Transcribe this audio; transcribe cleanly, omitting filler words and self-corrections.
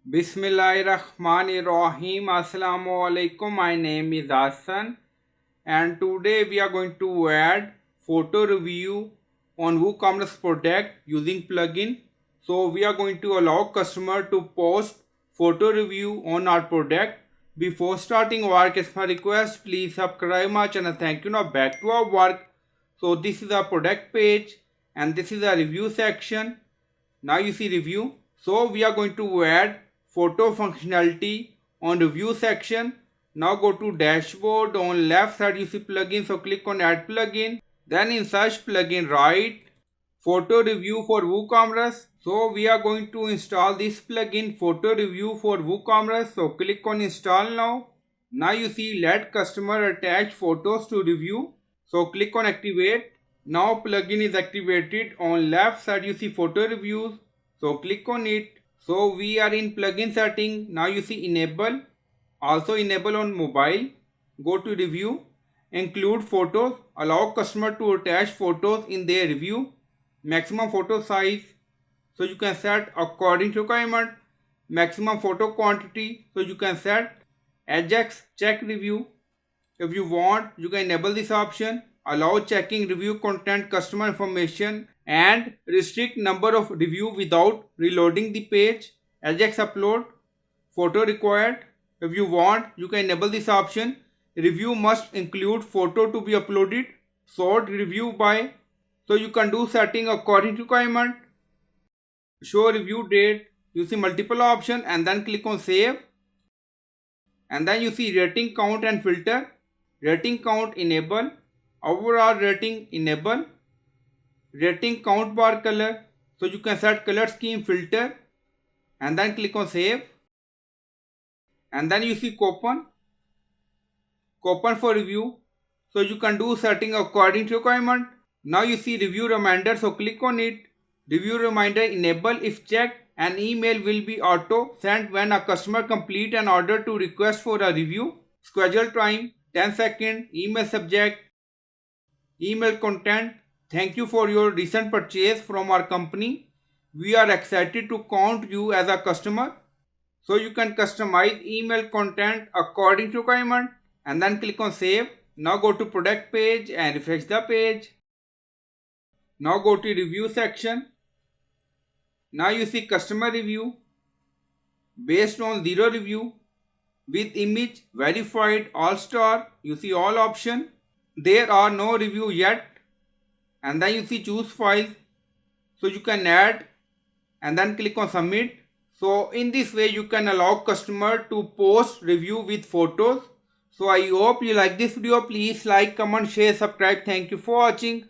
Bismillahirrahmanirrahim. Assalamu alaikum. My name is Hassan and today we are going to add photo review on WooCommerce product using plugin. So we are going to allow customer to post photo review on our product. Before starting work, as my request, please subscribe my channel. Thank you. Now back to our work. So this is our product page and this is our review section. Now you see review. So we are going to add photo functionality on review section. Now go to dashboard. On left side you see plugin, so click on add plugin. Then in search plugin write photo review for WooCommerce. So we are going to install this plugin photo review for WooCommerce. So click on install now. Now you see let customer attach photos to review. So click on activate. Now plugin is activated. On left side you see photo reviews. So click on it. So we are in plugin setting. Now you see enable. Also enable on mobile. Go to review. Include photos. Allow customer to attach photos in their review. Maximum photo size. So you can set according to requirement. Maximum photo quantity. So you can set Ajax check review. If you want, you can enable this option. Allow checking review content customer information and restrict number of review without reloading the page. Ajax upload photo required. If you want, you can enable this option. Review must include photo to be uploaded. Sort review by. So you can do setting according to requirement. Show review date. You see multiple option and then click on save. And then you see rating count and filter. Rating count enable. Overall rating enable. Rating count bar color. So you can set color scheme filter and then click on save. And then you see coupon for review. So you can do setting according to requirement. Now you see review reminder. So click on it. Review reminder enable. If checked, an email will be auto sent when a customer complete an order to request for a review. Schedule time 10 seconds. Email subject. Email content. Thank you for your recent purchase from our company. We are excited to count you as a customer. So you can customize email content according to requirement and then click on save. Now go to product page and refresh the page. Now go to review section. Now you see customer review based on 0 review with image verified all star. You see all option. There are no review yet. And then you see choose file. So you can add and then click on submit. So in this way you can allow customer to post review with photos. So I hope you like this video. Please like, comment, share, subscribe. Thank you for watching.